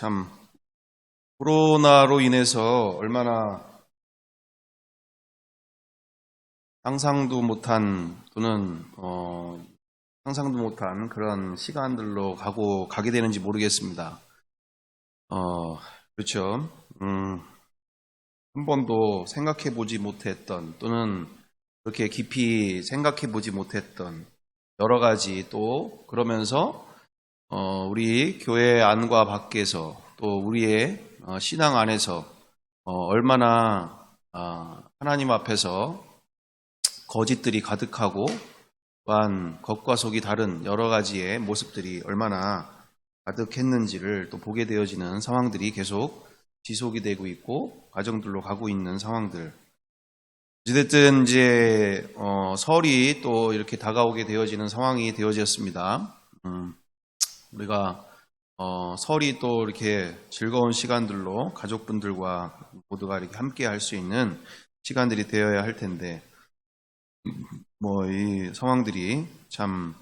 참 코로나로 인해서 얼마나 상상도 못한 또는 상상도 못한 그런 시간들로 가게 되는지 모르겠습니다. 그렇죠. 한 번도 생각해 보지 못했던 또는 그렇게 깊이 생각해 보지 못했던 여러 가지 또 그러면서 우리 교회 안과 밖에서 또 우리의 신앙 안에서 얼마나 하나님 앞에서 거짓들이 가득하고 또한 겉과 속이 다른 여러 가지의 모습들이 얼마나 가득했는지를 또 보게 되어지는 상황들이 계속 지속이 되고 있고 가정들로 가고 있는 상황들. 어찌됐든 이제 설이 또 이렇게 다가오게 되어지는 상황이 되어졌습니다. 우리가 설이 또 이렇게 즐거운 시간들로 가족분들과 모두가 이렇게 함께 할 수 있는 시간들이 되어야 할 텐데 이 상황들이 참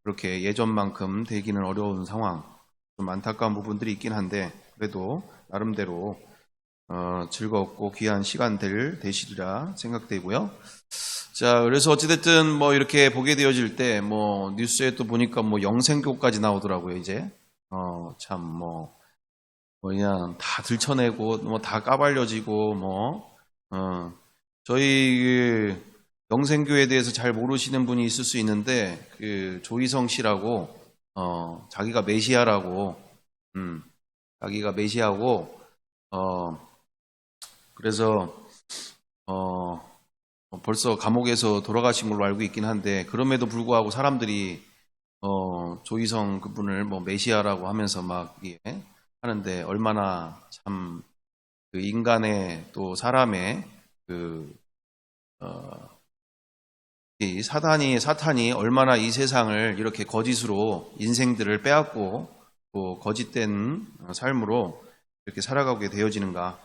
그렇게 예전만큼 되기는 어려운 상황, 좀 안타까운 부분들이 있긴 한데 그래도 나름대로 즐겁고 귀한 시간들 되시리라 생각되고요. 자, 그래서 어찌됐든 이렇게 보게 되어질 때 뉴스에 또 보니까 영생교까지 나오더라고요, 이제. 참 그냥 다 들춰내고 다 까발려지고 저희 영생교에 대해서 잘 모르시는 분이 있을 수 있는데 조희성 씨라고 자기가 메시아라고 자기가 메시아고 그래서 벌써 감옥에서 돌아가신 걸로 알고 있긴 한데 그럼에도 불구하고 사람들이 조희성 그분을 메시아라고 하면서 막 하는데 얼마나 참 그 인간의 또 사람의 이 사탄이 얼마나 이 세상을 이렇게 거짓으로 인생들을 빼앗고 또 거짓된 삶으로 이렇게 살아가게 되어지는가.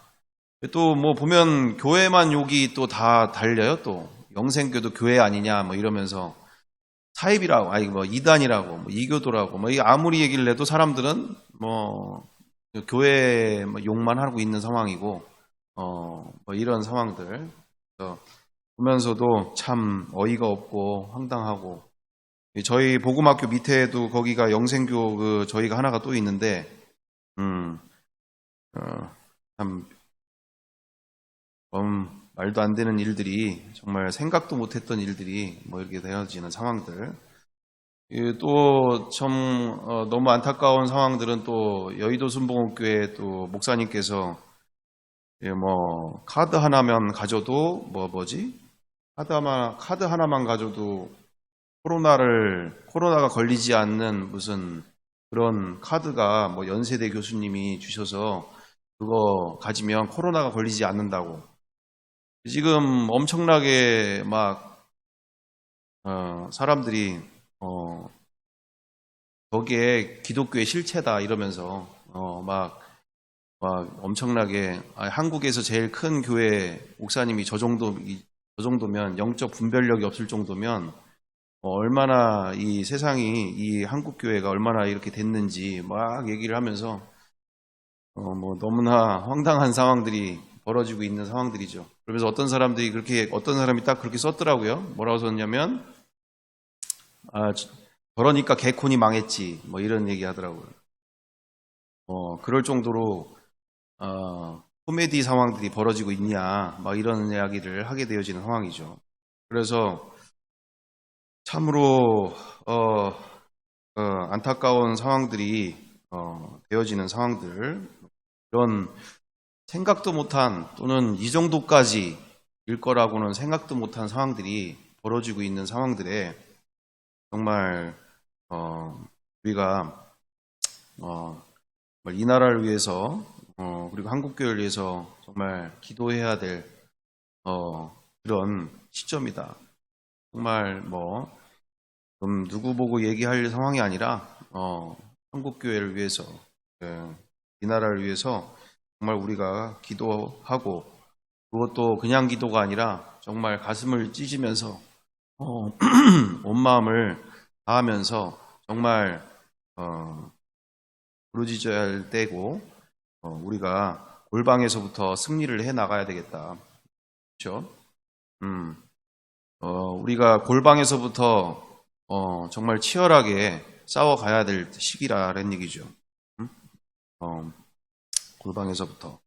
또 보면 교회만 욕이 또 다 달려요. 또 영생교도 교회 아니냐 이러면서 사입이라고 이단이라고 이교도라고 아무리 얘기를 해도 사람들은 교회 욕만 하고 있는 상황이고 이런 상황들 보면서도 참 어이가 없고 황당하고 저희 복음학교 밑에도 거기가 영생교 저희가 하나가 또 있는데 참 말도 안 되는 일들이 정말 생각도 못했던 일들이 이렇게 되어지는 상황들 또 참 너무 안타까운 상황들은 또 여의도 순복음교회 또 목사님께서 카드 하나만 가져도 카드 하나만 가져도 코로나가 걸리지 않는 무슨 그런 카드가 연세대 교수님이 주셔서 그거 가지면 코로나가 걸리지 않는다고 지금 엄청나게 사람들이 거기에 기독교의 실체다 이러면서 엄청나게 한국에서 제일 큰 교회 목사님이 저 정도면 영적 분별력이 없을 정도면 얼마나 이 세상이 이 한국 교회가 얼마나 이렇게 됐는지 얘기를 하면서 너무나 황당한 상황들이 벌어지고 있는 상황들이죠. 그러면서 어떤 사람이 딱 그렇게 썼더라고요. 뭐라고 썼냐면 그러니까 개콘이 망했지 이런 얘기 하더라고요. 그럴 정도로 코미디 상황들이 벌어지고 있냐 이런 이야기를 하게 되어지는 상황이죠. 그래서 참으로 안타까운 상황들이 되어지는 상황들 이런 생각도 못한 또는 이 정도까지 일 거라고는 생각도 못한 상황들이 벌어지고 있는 상황들에 정말 우리가 이 나라를 위해서 그리고 한국교회를 위해서 정말 기도해야 될 그런 시점이다. 정말 누구 보고 얘기할 상황이 아니라 한국교회를 위해서 이 나라를 위해서 정말 우리가 기도하고 그것도 그냥 기도가 아니라 정말 가슴을 찢으면서 온 마음을 다하면서 정말 부르짖어야 할 때고 우리가 골방에서부터 승리를 해 나가야 되겠다. 그렇죠? 우리가 골방에서부터 정말 치열하게 싸워가야 될 시기라는 얘기죠. 골방에서부터.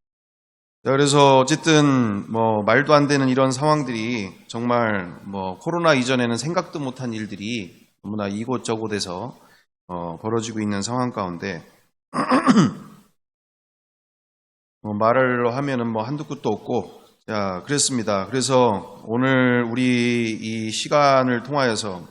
자, 그래서 어쨌든 말도 안 되는 이런 상황들이 정말 코로나 이전에는 생각도 못한 일들이 너무나 이곳저곳에서 벌어지고 있는 상황 가운데 말을 하면은 한두 끝도 없고, 자, 그랬습니다. 그래서 오늘 우리 이 시간을 통하여서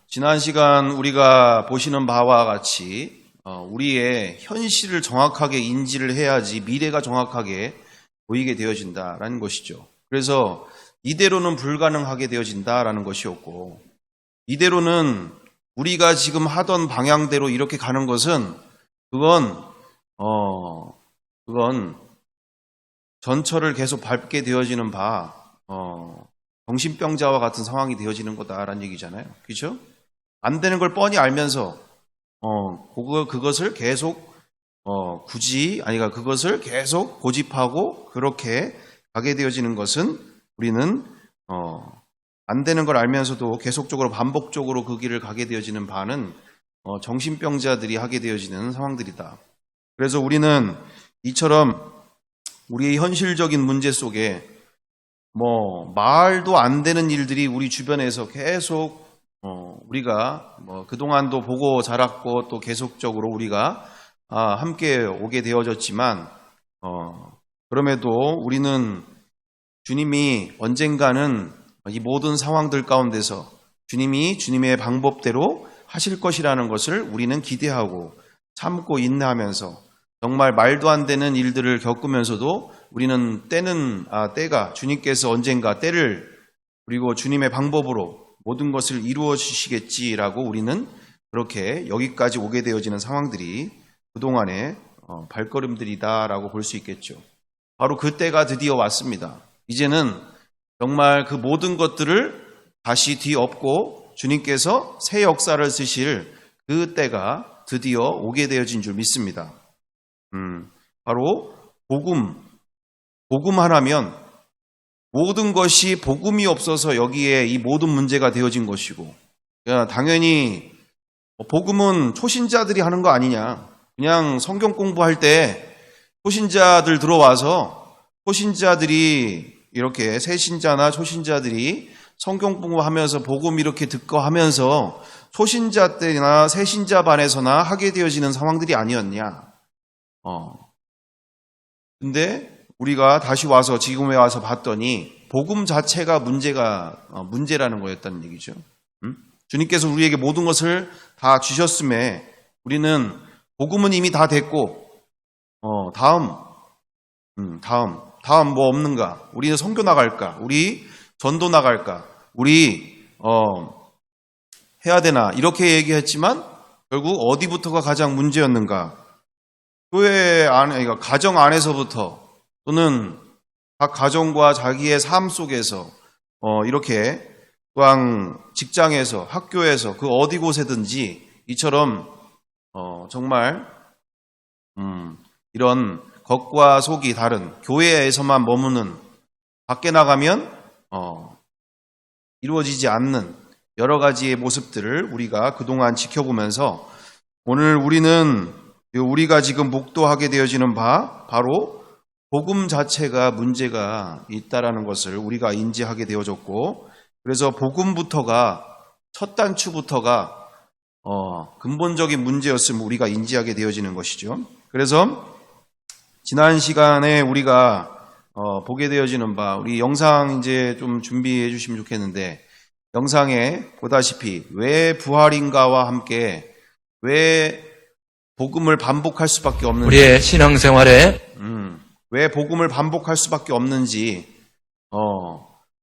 지난 시간 우리가 보시는 바와 같이 우리의 현실을 정확하게 인지를 해야지 미래가 정확하게 보이게 되어진다라는 것이죠. 그래서 이대로는 불가능하게 되어진다라는 것이었고, 이대로는 우리가 지금 하던 방향대로 이렇게 가는 것은 그건 전철을 계속 밟게 되어지는 정신병자와 같은 상황이 되어지는 거다라는 얘기잖아요. 그렇죠? 안 되는 걸 뻔히 알면서 그것을 계속 그것을 계속 고집하고 그렇게 가게 되어지는 것은 우리는 안 되는 걸 알면서도 계속적으로 반복적으로 그 길을 가게 되어지는 바는 정신병자들이 하게 되어지는 상황들이다. 그래서 우리는 이처럼 우리의 현실적인 문제 속에 말도 안 되는 일들이 우리 주변에서 계속 우리가 그동안도 보고 자랐고 또 계속적으로 우리가 함께 오게 되어졌지만 그럼에도 우리는 주님이 언젠가는 이 모든 상황들 가운데서 주님이 주님의 방법대로 하실 것이라는 것을 우리는 기대하고 참고 인내하면서 정말 말도 안 되는 일들을 겪으면서도 우리는 때가 주님께서 언젠가 때를 그리고 주님의 방법으로 모든 것을 이루어 주시겠지라고 우리는 그렇게 여기까지 오게 되어지는 상황들이 그동안의 발걸음들이다라고 볼 수 있겠죠. 바로 그 때가 드디어 왔습니다. 이제는 정말 그 모든 것들을 다시 뒤엎고 주님께서 새 역사를 쓰실 그 때가 드디어 오게 되어진 줄 믿습니다. 바로 복음 하나면 모든 것이 복음이 없어서 여기에 이 모든 문제가 되어진 것이고, 당연히 복음은 초신자들이 하는 거 아니냐. 그냥 성경 공부할 때 초신자들 들어와서 초신자들이 이렇게 새신자나 초신자들이 성경 공부하면서 복음 이렇게 듣고 하면서 초신자 때나 새신자 반에서나 하게 되어지는 상황들이 아니었냐. 근데 우리가 다시 와서 지금에 와서 봤더니 복음 자체가 문제라는 거였다는 얘기죠. 주님께서 우리에게 모든 것을 다 주셨음에 우리는 복음은 이미 다 됐고 다음 뭐 없는가? 우리는 선교 나갈까? 우리 전도 나갈까? 우리 해야 되나? 이렇게 얘기했지만 결국 어디부터가 가장 문제였는가? 교회 안에, 그러니까 가정 안에서부터 또는 각 가정과 자기의 삶 속에서 이렇게 또한 직장에서 학교에서 그 어디 곳에든지 이처럼 정말 이런 겉과 속이 다른 교회에서만 머무는 밖에 나가면 이루어지지 않는 여러 가지의 모습들을 우리가 그동안 지켜보면서 오늘 우리가 지금 목도하게 되어지는 바로 복음 자체가 문제가 있다라는 것을 우리가 인지하게 되어졌고, 그래서 복음부터가 첫 단추부터가 근본적인 문제였음을 우리가 인지하게 되어지는 것이죠. 그래서 지난 시간에 우리가 보게 되어지는 우리 영상 이제 좀 준비해 주시면 좋겠는데, 영상에 보다시피 왜 부활인가와 함께 왜 복음을 반복할 수밖에 없는지, 우리의 신앙생활에 왜 복음을 반복할 수밖에 없는지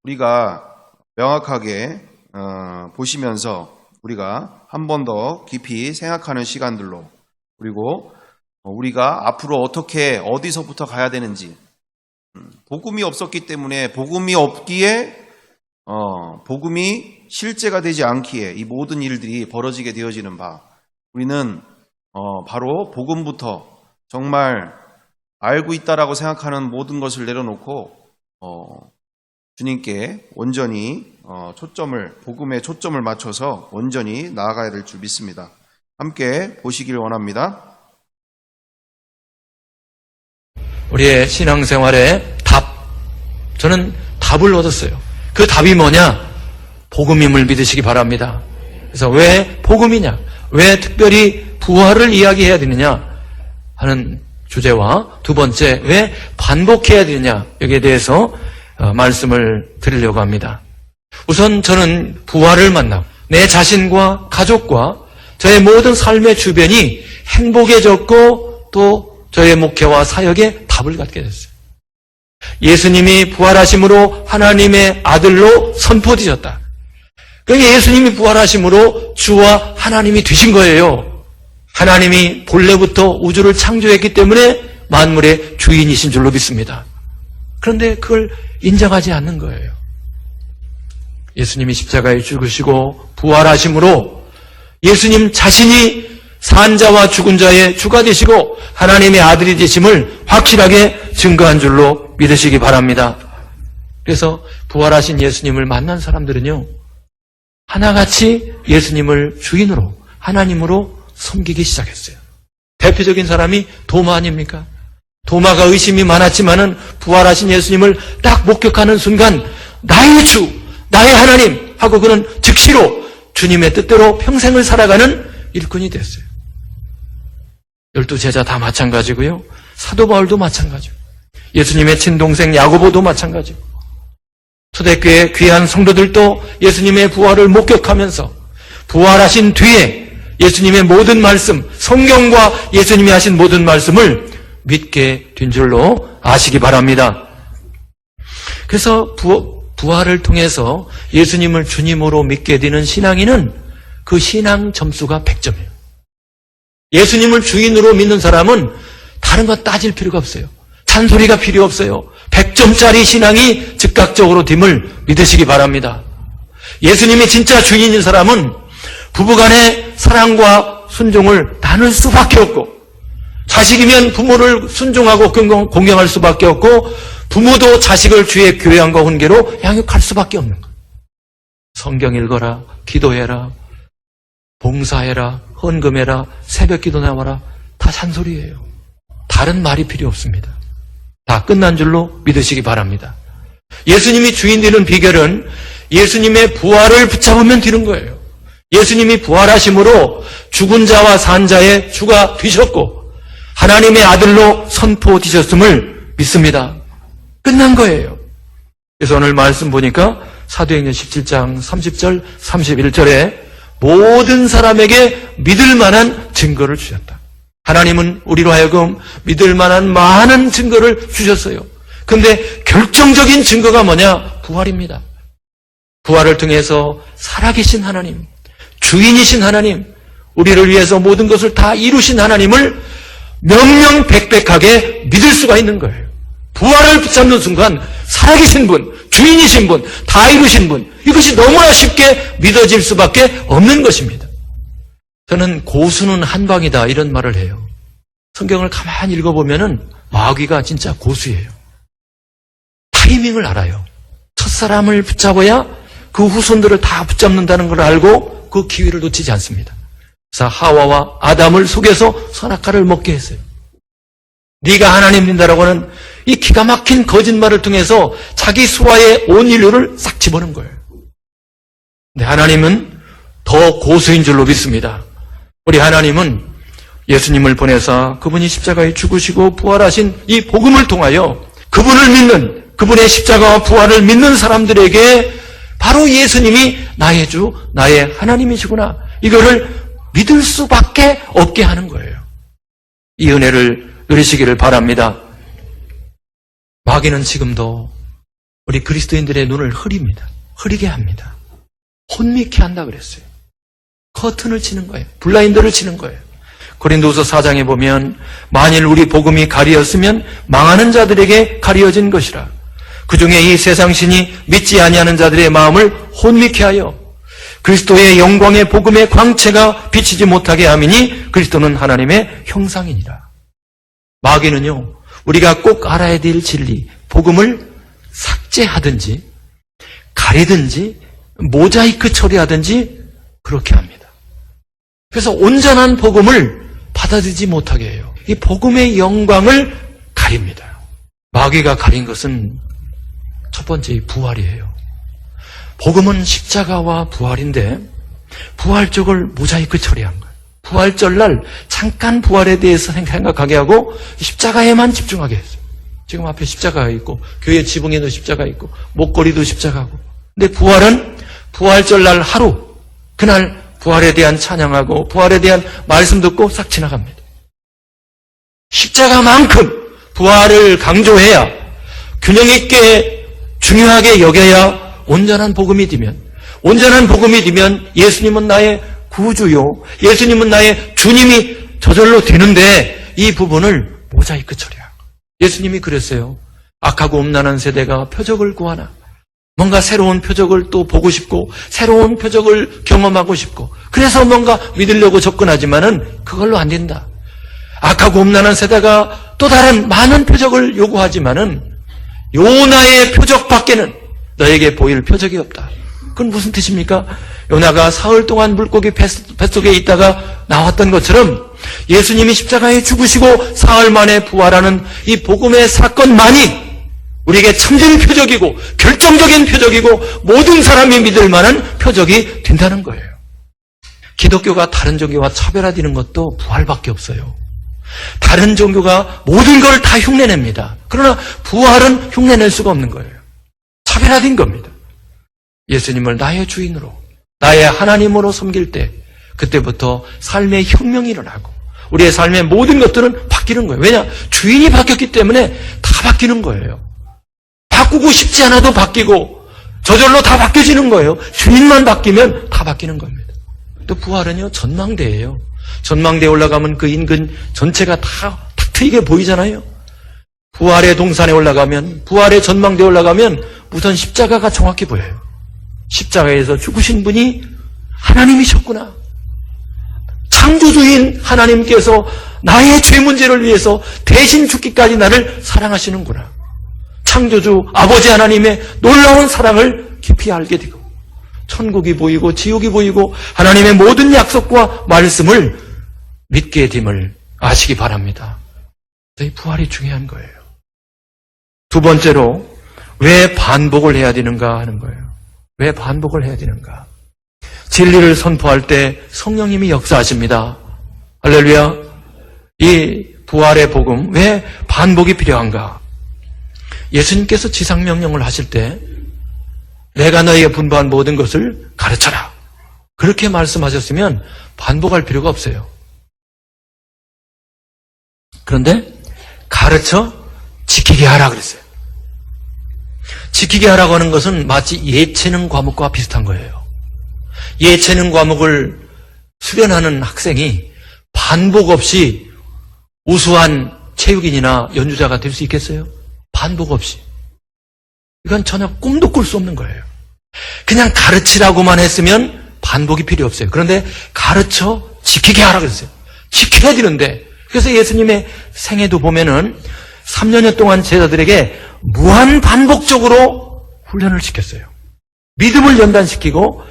우리가 명확하게 보시면서 우리가 한 번 더 깊이 생각하는 시간들로, 그리고 우리가 앞으로 어디서부터 가야 되는지, 복음이 없었기 때문에 복음이 없기에 복음이 실제가 되지 않기에 이 모든 일들이 벌어지게 되어지는 우리는 바로 복음부터 정말 알고 있다라고 생각하는 모든 것을 내려놓고 주님께 온전히 복음에 초점을 맞춰서 온전히 나아가야 될 줄 믿습니다. 함께 보시길 원합니다. 우리의 신앙생활의 저는 답을 얻었어요. 그 답이 뭐냐? 복음임을 믿으시기 바랍니다. 그래서 왜 복음이냐? 왜 특별히 부활을 이야기해야 되느냐 하는 주제와 두 번째, 왜 반복해야 되느냐 여기에 대해서 말씀을 드리려고 합니다. 우선 저는 부활을 만나고 내 자신과 가족과 저의 모든 삶의 주변이 행복해졌고 또 저의 목회와 사역에 답을 갖게 됐어요. 예수님이 부활하심으로 하나님의 아들로 선포되셨다. 그러니까 예수님이 부활하심으로 주와 하나님이 되신 거예요. 하나님이 본래부터 우주를 창조했기 때문에 만물의 주인이신 줄로 믿습니다. 그런데 그걸 인정하지 않는 거예요. 예수님이 십자가에 죽으시고 부활하심으로 예수님 자신이 산자와 죽은 자의 주가 되시고 하나님의 아들이 되심을 확실하게 증거한 줄로 믿으시기 바랍니다. 그래서 부활하신 예수님을 만난 사람들은요, 하나같이 예수님을 주인으로 하나님으로 섬기기 시작했어요. 대표적인 사람이 도마 아닙니까? 도마가 의심이 많았지만은 부활하신 예수님을 딱 목격하는 순간 나의 주, 나의 하나님 하고 그는 즉시로 주님의 뜻대로 평생을 살아가는 일꾼이 됐어요. 12 제자 다 마찬가지고요. 사도 바울도 마찬가지고 예수님의 친동생 야고보도 마찬가지고 초대교회 귀한 성도들도 예수님의 부활을 목격하면서 부활하신 뒤에 예수님의 모든 말씀, 성경과 예수님이 하신 모든 말씀을 믿게 된 줄로 아시기 바랍니다. 그래서 부활을 통해서 예수님을 주님으로 믿게 되는 신앙인은 그 신앙 점수가 100점이에요. 예수님을 주인으로 믿는 사람은 다른 거 따질 필요가 없어요. 잔소리가 필요 없어요. 100점짜리 신앙이 즉각적으로 됨을 믿으시기 바랍니다. 예수님이 진짜 주인인 사람은 부부간의 사랑과 순종을 나눌 수밖에 없고, 자식이면 부모를 순종하고 공경할 수밖에 없고, 부모도 자식을 주의 교양과 훈계로 양육할 수밖에 없는 거예요. 성경 읽어라, 기도해라, 봉사해라, 헌금해라, 새벽기도 나와라, 다 잔소리예요. 다른 말이 필요 없습니다. 다 끝난 줄로 믿으시기 바랍니다. 예수님이 주인 되는 비결은 예수님의 부활을 붙잡으면 되는 거예요. 예수님이 부활하심으로 죽은 자와 산 자의 주가 되셨고 하나님의 아들로 선포되셨음을 믿습니다. 끝난 거예요. 그래서 오늘 말씀 보니까 사도행전 17장 30절 31절에 모든 사람에게 믿을 만한 증거를 주셨다. 하나님은 우리로 하여금 믿을 만한 많은 증거를 주셨어요. 근데 결정적인 증거가 뭐냐? 부활입니다. 부활을 통해서 살아계신 하나님, 주인이신 하나님, 우리를 위해서 모든 것을 다 이루신 하나님을 명명백백하게 믿을 수가 있는 거예요. 부활을 붙잡는 순간 살아계신 분, 주인이신 분, 다 이루신 분, 이것이 너무나 쉽게 믿어질 수밖에 없는 것입니다. 저는 고수는 한방이다 이런 말을 해요. 성경을 가만히 읽어보면은 마귀가 진짜 고수예요. 타이밍을 알아요. 첫사람을 붙잡아야 그 후손들을 다 붙잡는다는 걸 알고 그 기회를 놓치지 않습니다. 그래서 하와와 아담을 속여서 선악과를 먹게 했어요. 네가 하나님 믿는다라고 하는 이 기가 막힌 거짓말을 통해서 자기 수하의 온 인류를 싹 집어넣은 거예요. 근데 하나님은 더 고수인 줄로 믿습니다. 우리 하나님은 예수님을 보내사 그분이 십자가에 죽으시고 부활하신 이 복음을 통하여 그분을 믿는, 그분의 십자가와 부활을 믿는 사람들에게 바로 예수님이 나의 주, 나의 하나님이시구나, 이거를 믿을 수밖에 없게 하는 거예요. 이 은혜를 누리시기를 바랍니다. 마귀는 지금도 우리 그리스도인들의 눈을 흐리게 합니다. 혼미케 한다 그랬어요. 커튼을 치는 거예요. 블라인더를 치는 거예요. 고린도후서 4장에 보면 만일 우리 복음이 가리었으면 망하는 자들에게 가리어진 것이라. 그 중에 이 세상 신이 믿지 아니하는 자들의 마음을 혼미케 하여 그리스도의 영광의 복음의 광채가 비치지 못하게 함이니 그리스도는 하나님의 형상이니라. 마귀는요, 우리가 꼭 알아야 될 진리, 복음을 삭제하든지 가리든지 모자이크 처리하든지 그렇게 합니다. 그래서 온전한 복음을 받아들이지 못하게 해요. 이 복음의 영광을 가립니다. 마귀가 가린 것은 첫 번째 부활이에요. 복음은 십자가와 부활인데 부활 쪽을 모자이크 처리한 거예요. 부활절날 잠깐 부활에 대해서 생각하게 하고 십자가에만 집중하게 했어요. 지금 앞에 십자가가 있고 교회 지붕에도 십자가 있고 목걸이도 십자가고, 근데 부활은 부활절날 하루, 그날 부활에 대한 찬양하고 부활에 대한 말씀 듣고 싹 지나갑니다. 십자가만큼 부활을 강조해야, 균형 있게 중요하게 여겨야 온전한 복음이 되면, 온전한 복음이 되면 예수님은 나의 구주요, 예수님은 나의 주님이 저절로 되는데 이 부분을 모자이크 처리하고. 예수님이 그랬어요. 악하고 음란한 세대가 표적을 구하나, 뭔가 새로운 표적을 또 보고 싶고 새로운 표적을 경험하고 싶고 그래서 뭔가 믿으려고 접근하지만은 그걸로 안 된다. 악하고 음란한 세대가 또 다른 많은 표적을 요구하지만은 요나의 표적밖에는 너에게 보일 표적이 없다. 그건 무슨 뜻입니까? 요나가 사흘 동안 물고기 뱃속에 있다가 나왔던 것처럼 예수님이 십자가에 죽으시고 사흘 만에 부활하는 이 복음의 사건만이 우리에게 참된 표적이고 결정적인 표적이고 모든 사람이 믿을 만한 표적이 된다는 거예요. 기독교가 다른 종교와 차별화되는 것도 부활밖에 없어요. 다른 종교가 모든 걸 다 흉내냅니다. 그러나 부활은 흉내낼 수가 없는 거예요. 차별화된 겁니다. 예수님을 나의 주인으로, 나의 하나님으로 섬길 때 그때부터 삶의 혁명이 일어나고 우리의 삶의 모든 것들은 바뀌는 거예요. 왜냐? 주인이 바뀌었기 때문에 다 바뀌는 거예요. 바꾸고 싶지 않아도 바뀌고 저절로 다 바뀌어지는 거예요. 주인만 바뀌면 다 바뀌는 겁니다. 또 부활은요, 전망대예요. 전망대에 올라가면 그 인근 전체가 다 탁 트이게 보이잖아요. 부활의 동산에 올라가면, 부활의 전망대에 올라가면 우선 십자가가 정확히 보여요. 십자가에서 죽으신 분이 하나님이셨구나. 창조주인 하나님께서 나의 죄 문제를 위해서 대신 죽기까지 나를 사랑하시는구나. 창조주 아버지 하나님의 놀라운 사랑을 깊이 알게 되고 천국이 보이고 지옥이 보이고 하나님의 모든 약속과 말씀을 믿게 됨을 아시기 바랍니다. 이 부활이 중요한 거예요. 두 번째로 왜 반복을 해야 되는가 하는 거예요. 왜 반복을 해야 되는가? 진리를 선포할 때 성령님이 역사하십니다. 할렐루야. 이 부활의 복음, 왜 반복이 필요한가? 예수님께서 지상명령을 하실 때 내가 너희에게 분부한 모든 것을 가르쳐라. 그렇게 말씀하셨으면 반복할 필요가 없어요. 그런데 가르쳐 지키게 하라 그랬어요. 지키게 하라고 하는 것은 마치 예체능 과목과 비슷한 거예요. 예체능 과목을 수련하는 학생이 반복 없이 우수한 체육인이나 연주자가 될 수 있겠어요? 반복 없이. 이건 전혀 꿈도 꿀 수 없는 거예요. 그냥 가르치라고만 했으면 반복이 필요 없어요. 그런데 가르쳐 지키게 하라 그랬어요. 지켜야 되는데, 그래서 예수님의 생애도 보면은 3년여 동안 제자들에게 무한 반복적으로 훈련을 시켰어요. 믿음을 연단시키고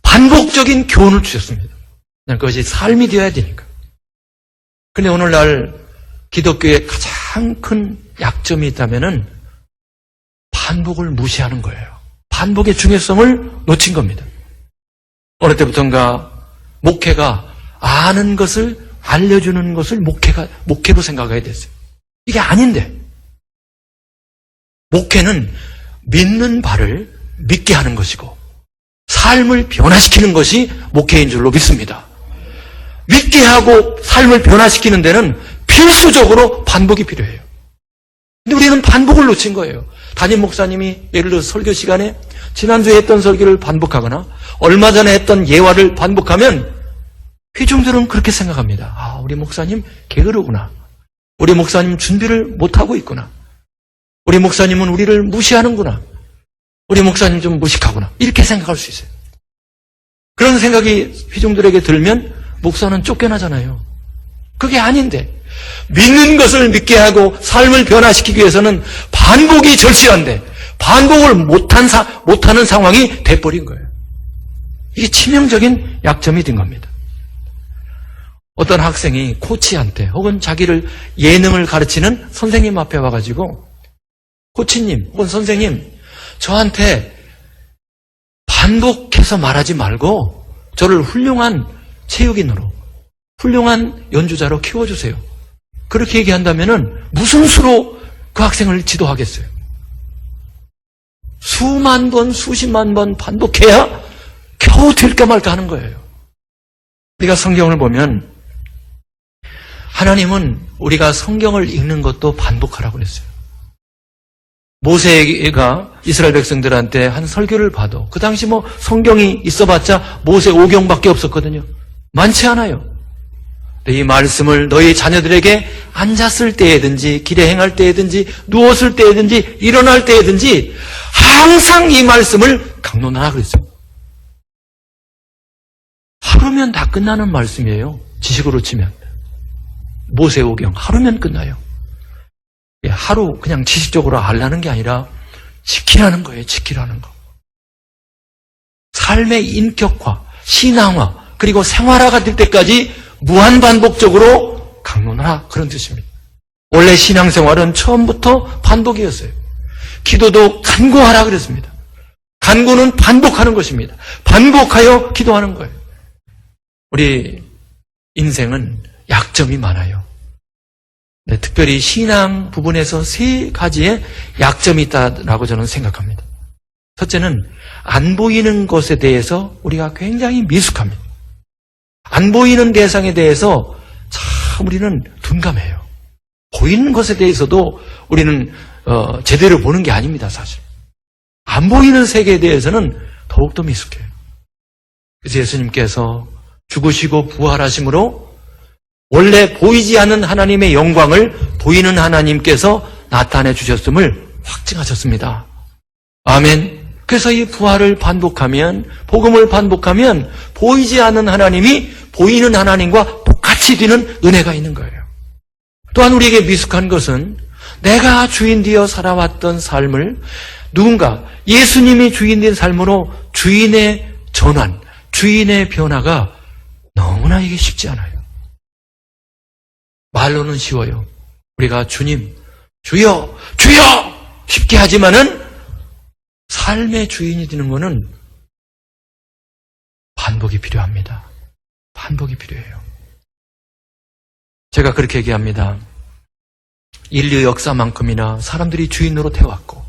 반복적인 교훈을 주셨습니다. 그것이 삶이 되어야 되니까. 근데 오늘날 기독교의 가장 큰 약점이 있다면은 반복을 무시하는 거예요. 반복의 중요성을 놓친 겁니다. 어느 때부턴가 목회가 아는 것을 알려주는 것을 목회로 생각하게 됐어요. 이게 아닌데, 목회는 믿는 바를 믿게 하는 것이고 삶을 변화시키는 것이 목회인 줄로 믿습니다. 믿게 하고 삶을 변화시키는 데는 필수적으로 반복이 필요해요. 근데 우리는 반복을 놓친 거예요. 담임 목사님이 예를 들어서 설교 시간에 지난주에 했던 설교를 반복하거나 얼마 전에 했던 예화를 반복하면 회중들은 그렇게 생각합니다. 아, 우리 목사님 게으르구나. 우리 목사님 준비를 못하고 있구나. 우리 목사님은 우리를 무시하는구나. 우리 목사님 좀 무식하구나. 이렇게 생각할 수 있어요. 그런 생각이 회중들에게 들면 목사는 쫓겨나잖아요. 그게 아닌데 믿는 것을 믿게 하고 삶을 변화시키기 위해서는 반복이 절실한데 반복을 못하는 상황이 돼버린 거예요. 이게 치명적인 약점이 된 겁니다. 어떤 학생이 코치한테 혹은 자기를 예능을 가르치는 선생님 앞에 와가지고 코치님 혹은 선생님 저한테 반복해서 말하지 말고 저를 훌륭한 체육인으로 훌륭한 연주자로 키워주세요. 그렇게 얘기한다면은 무슨 수로 그 학생을 지도하겠어요? 수만 번, 수십만 번 반복해야 겨우 될까 말까 하는 거예요. 우리가 성경을 보면 하나님은 우리가 성경을 읽는 것도 반복하라고 그랬어요. 모세가 이스라엘 백성들한테 한 설교를 봐도 그 당시 뭐 성경이 있어봤자 모세 오경밖에 없었거든요. 많지 않아요. 이 말씀을 너희 자녀들에게 앉았을 때에든지 길에 행할 때에든지 누웠을 때에든지 일어날 때에든지 항상 이 말씀을 강론하라 그랬어요. 하루면 다 끝나는 말씀이에요. 지식으로 치면. 모세오경 하루면 끝나요. 하루 그냥 지식적으로 알라는 게 아니라 지키라는 거예요. 지키라는 거. 삶의 인격화, 신앙화, 그리고 생활화가 될 때까지 무한반복적으로 강론하라 그런 뜻입니다. 원래 신앙생활은 처음부터 반복이었어요. 기도도 간구하라 그랬습니다. 간구는 반복하는 것입니다. 반복하여 기도하는 거예요. 우리 인생은 약점이 많아요. 네, 특별히 신앙 부분에서 세 가지의 약점이 있다라고 저는 생각합니다. 첫째는 안 보이는 것에 대해서 우리가 굉장히 미숙합니다. 안 보이는 대상에 대해서 참 우리는 둔감해요. 보이는 것에 대해서도 우리는 제대로 보는 게 아닙니다, 사실. 안 보이는 세계에 대해서는 더욱더 미숙해요. 그래서 예수님께서 죽으시고 부활하심으로 원래 보이지 않는 하나님의 영광을 보이는 하나님께서 나타내 주셨음을 확증하셨습니다. 아멘. 그래서 이 부활을 반복하면, 복음을 반복하면 보이지 않는 하나님이 보이는 하나님과 똑같이 되는 은혜가 있는 거예요. 또한 우리에게 미숙한 것은 내가 주인 되어 살아왔던 삶을 누군가 예수님이 주인 된 삶으로 주인의 전환, 주인의 변화가 너무나 이게 쉽지 않아요. 말로는 쉬워요. 우리가 주님, 주여, 주여! 쉽게 하지만은 삶의 주인이 되는 것은 반복이 필요합니다. 반복이 필요해요. 제가 그렇게 얘기합니다. 인류 역사만큼이나 사람들이 주인 노릇 해왔고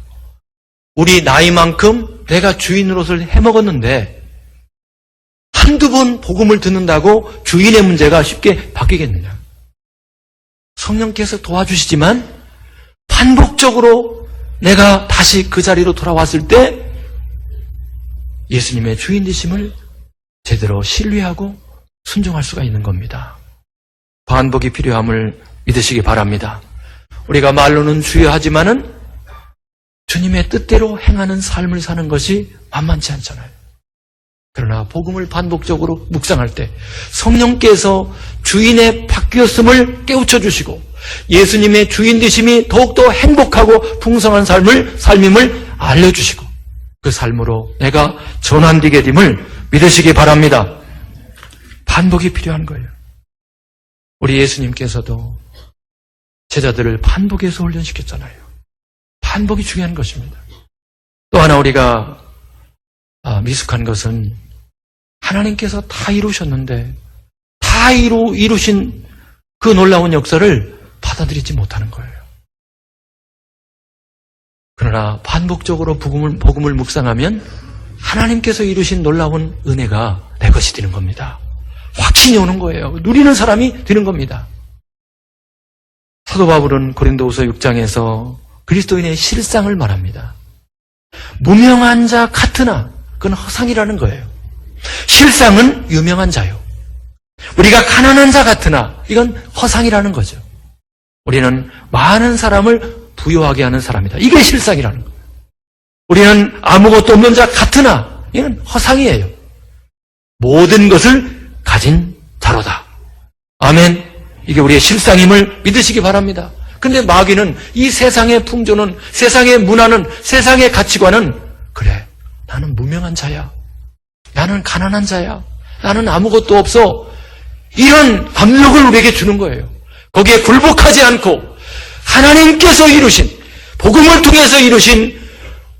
우리 나이만큼 내가 주인 노릇을 해먹었는데 한두 번 복음을 듣는다고 주인의 문제가 쉽게 바뀌겠느냐. 성령께서 도와주시지만 반복적으로 내가 다시 그 자리로 돌아왔을 때 예수님의 주인 되심을 제대로 신뢰하고 순종할 수가 있는 겁니다. 반복이 필요함을 믿으시기 바랍니다. 우리가 말로는 주여 하지만은 주님의 뜻대로 행하는 삶을 사는 것이 만만치 않잖아요. 그러나 복음을 반복적으로 묵상할 때 성령께서 주인의 바뀌었음을 깨우쳐 주시고 예수님의 주인 되심이 더욱더 행복하고 풍성한 삶임을 알려주시고 그 삶으로 내가 전환되게 됨을 믿으시기 바랍니다. 반복이 필요한 거예요. 우리 예수님께서도 제자들을 반복해서 훈련시켰잖아요. 반복이 중요한 것입니다. 또 하나 우리가 미숙한 것은 하나님께서 다 이루셨는데 다 이루신 그 놀라운 역사를 받아들이지 못하는 거예요. 그러나 반복적으로 복음을 묵상하면 하나님께서 이루신 놀라운 은혜가 내 것이 되는 겁니다. 확신이 오는 거예요. 누리는 사람이 되는 겁니다. 사도 바울은 고린도후서 6장에서 그리스도인의 실상을 말합니다. 무명한 자 같으나 그건 허상이라는 거예요. 실상은 유명한 자요. 우리가 가난한 자 같으나 이건 허상이라는 거죠. 우리는 많은 사람을 부유하게 하는 사람이다. 이게 실상이라는 거예요. 우리는 아무것도 없는 자 같으나 이건 허상이에요. 모든 것을 가진 자로다. 아멘. 이게 우리의 실상임을 믿으시기 바랍니다. 근데 마귀는 이 세상의 풍조는, 세상의 문화는, 세상의 가치관은, 그래, 나는 무명한 자야. 나는 가난한 자야. 나는 아무것도 없어. 이런 압력을 우리에게 주는 거예요. 거기에 굴복하지 않고 하나님께서 이루신, 복음을 통해서 이루신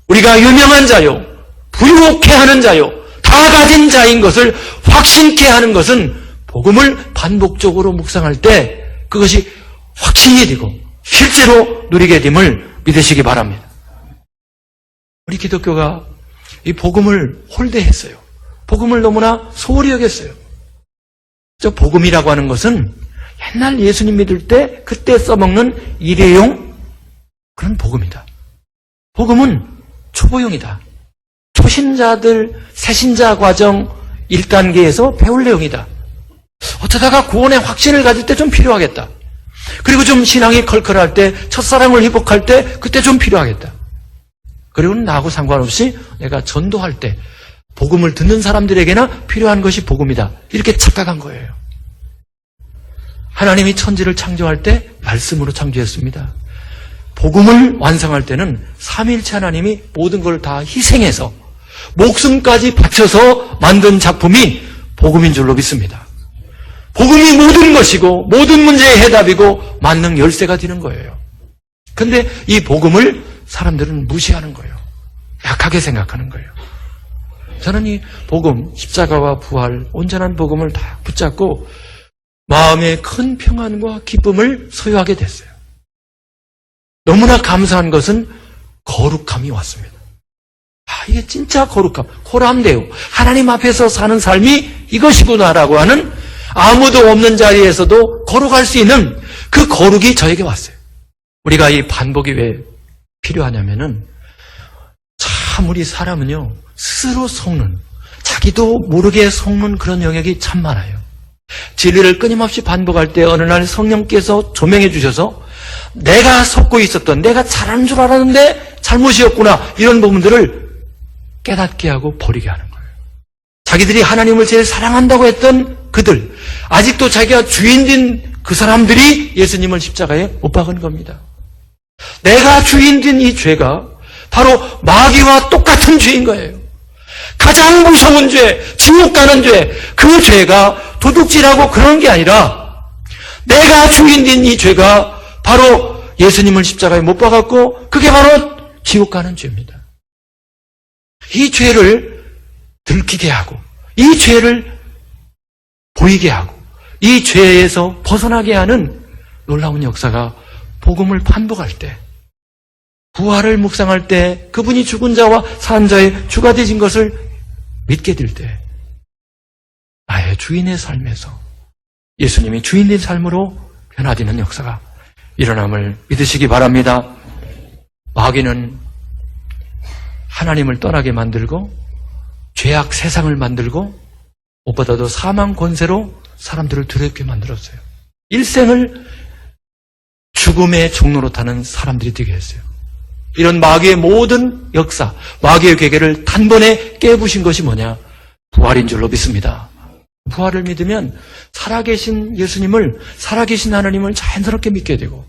우리가 유명한 자요, 부유케 하는 자요, 다 가진 자인 것을 확신케 하는 것은 복음을 반복적으로 묵상할 때 그것이 확신이 되고 실제로 누리게 됨을 믿으시기 바랍니다. 우리 기독교가 이 복음을 홀대했어요. 복음을 너무나 소홀히 여겼어요. 저 복음이라고 하는 것은 옛날 예수님 믿을 때 그때 써먹는 일회용 그런 복음이다. 복음은 초보용이다. 초신자들 새신자 과정 1단계에서 배울 내용이다. 어쩌다가 구원의 확신을 가질 때 좀 필요하겠다. 그리고 좀 신앙이 컬컬할 때, 첫사랑을 회복할 때 그때 좀 필요하겠다. 그리고는 나하고 상관없이 내가 전도할 때 복음을 듣는 사람들에게나 필요한 것이 복음이다. 이렇게 착각한 거예요. 하나님이 천지를 창조할 때 말씀으로 창조했습니다. 복음을 완성할 때는 삼위일체 하나님이 모든 걸 다 희생해서 목숨까지 바쳐서 만든 작품이 복음인 줄로 믿습니다. 복음이 모든 것이고 모든 문제의 해답이고 만능 열쇠가 되는 거예요. 그런데 이 복음을 사람들은 무시하는 거예요. 약하게 생각하는 거예요. 저는 이 복음, 십자가와 부활, 온전한 복음을 다 붙잡고 마음의 큰 평안과 기쁨을 소유하게 됐어요. 너무나 감사한 것은 거룩함이 왔습니다. 이게 진짜 거룩함, 코람데오, 하나님 앞에서 사는 삶이 이것이구나라고 하는 아무도 없는 자리에서도 거룩할 수 있는 그 거룩이 저에게 왔어요. 우리가 이 반복이 왜 필요하냐면은 참 우리 사람은요 스스로 속는, 자기도 모르게 속는 그런 영역이 참 많아요. 진리를 끊임없이 반복할 때 어느 날 성령께서 조명해 주셔서 내가 속고 있었던, 내가 잘하는 줄 알았는데 잘못이었구나, 이런 부분들을 깨닫게 하고 버리게 하는 거예요. 자기들이 하나님을 제일 사랑한다고 했던 그들, 아직도 자기가 주인된 그 사람들이 예수님을 십자가에 못 박은 겁니다. 내가 주인된 이 죄가 바로 마귀와 똑같은 죄인 거예요. 가장 무서운 죄, 지옥 가는 죄, 그 죄가 도둑질하고 그런 게 아니라 내가 주인된 이 죄가 바로 예수님을 십자가에 못 박았고 그게 바로 지옥 가는 죄입니다. 이 죄를 들키게 하고 이 죄를 보이게 하고 이 죄에서 벗어나게 하는 놀라운 역사가 복음을 반복할 때, 부활을 묵상할 때, 그분이 죽은 자와 산 자의 주가 되신 것을 믿게 될 때, 나의 주인의 삶에서 예수님이 주인된 삶으로 변화되는 역사가 일어남을 믿으시기 바랍니다. 마귀는 하나님을 떠나게 만들고 죄악 세상을 만들고 무엇보다도 사망 권세로 사람들을 두렵게 만들었어요. 일생을 죽음의 종로로 타는 사람들이 되게 했어요. 이런 마귀의 모든 역사, 마귀의 괴계를 단번에 깨부신 것이 뭐냐? 부활인 줄로 믿습니다. 부활을 믿으면 살아계신 예수님을, 살아계신 하나님을 자연스럽게 믿게 되고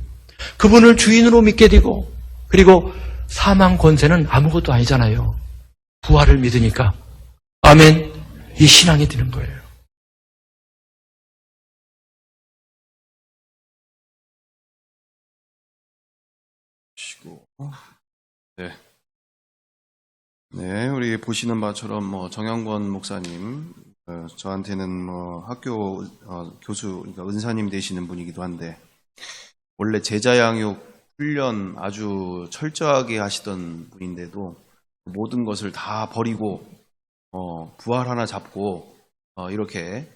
그분을 주인으로 믿게 되고, 그리고 사망 권세는 아무것도 아니잖아요. 부활을 믿으니까. 아멘. 이 신앙이 되는 거예요. 네. 네, 우리 보시는 바처럼 정영권 목사님, 저한테는 학교 교수, 그러니까 은사님 되시는 분이기도 한데, 원래 제자 양육 훈련 아주 철저하게 하시던 분인데도 모든 것을 다 버리고 부활 하나 잡고 이렇게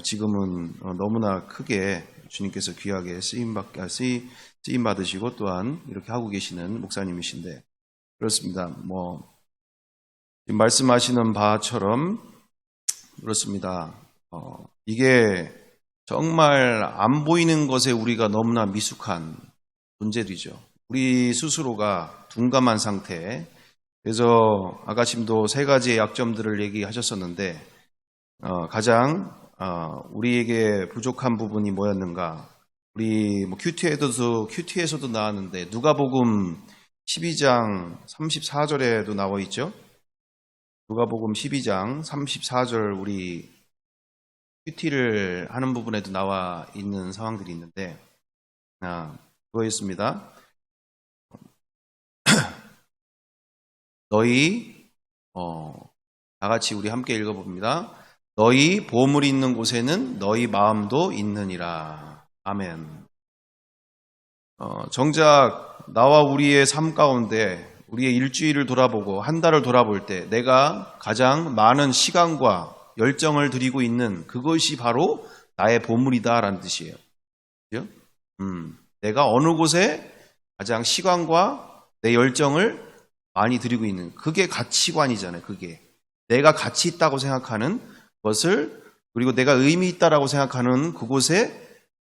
지금은 너무나 크게 주님께서 귀하게 쓰임 받으시고 또한 이렇게 하고 계시는 목사님이신데, 그렇습니다. 지금 말씀하시는 바처럼 그렇습니다. 이게 정말 안 보이는 것에 우리가 너무나 미숙한 존재들이죠. 우리 스스로가 둔감한 상태. 그래서 아가님도 세 가지의 약점들을 얘기하셨었는데, 가장 우리에게 부족한 부분이 뭐였는가? 우리 큐티에서도 나왔는데 누가복음 12장 34절에도 나와 있죠. 누가복음 12장 34절 우리 큐티를 하는 부분에도 나와 있는 상황들이 있는데 그거였습니다. 너희 다 같이 우리 함께 읽어봅니다. 너희 보물이 있는 곳에는 너희 마음도 있느니라. 아멘. 정작 나와 우리의 삶 가운데 우리의 일주일을 돌아보고 한 달을 돌아볼 때 내가 가장 많은 시간과 열정을 들이고 있는 그것이 바로 나의 보물이다라는 뜻이에요. 그죠? 내가 어느 곳에 가장 시간과 내 열정을 많이 들이고 있는 그게 가치관이잖아요. 그게 내가 가치 있다고 생각하는 것을 그리고 내가 의미 있다라고 생각하는 그곳에